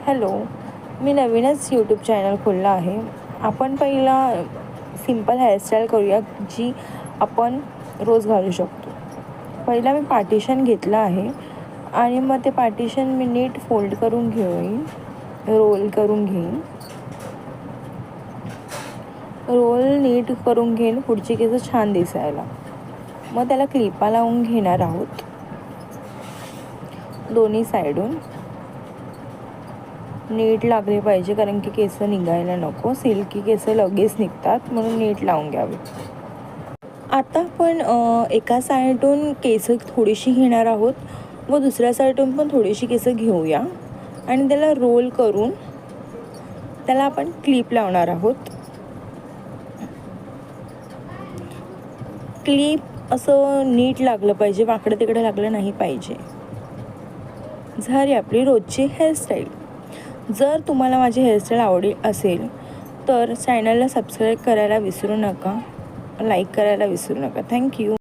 Hello, मी नवीनच YouTube channel खोलला आहे. आपण पहिला सिंपल हेअरस्टाईल करूया, जी आपण रोज घालू शकतो. पहिला मी पार्टिशन घेतलं आहे आणि मग ते पार्टिशन मी नीट फोल्ड करून घेईन, रोल करून घेईन. रोल नीट करून घेईन पुढची केस छान दिसायला. मग त्याला क्लिपा लावून घेणार आहोत दोन्ही साईडून. नीट लागले पाहिजे, कारण की केस निघायला नको. सिल्की केस लगेच निघतात, म्हणून नीट लावून घ्यावे. आता आपण एका साईडून केस थोडीशी घेणार आहोत व दुसऱ्या साईडून पण थोडीशी केस घेऊया आणि त्याला रोल करून त्याला आपण क्लिप लावणार आहोत. क्लिप असं नीट लागलं पाहिजे, वाकडं तिकडं लागलं नाही पाहिजे. झाली आपली रोजची हेअरस्टाईल. जर तुम्हाला माझी हेअरस्टाईल आवडली असेल तर चॅनलला सबस्क्राईब करायला विसरू नका, लाईक करायला विसरू नका. थँक्यू.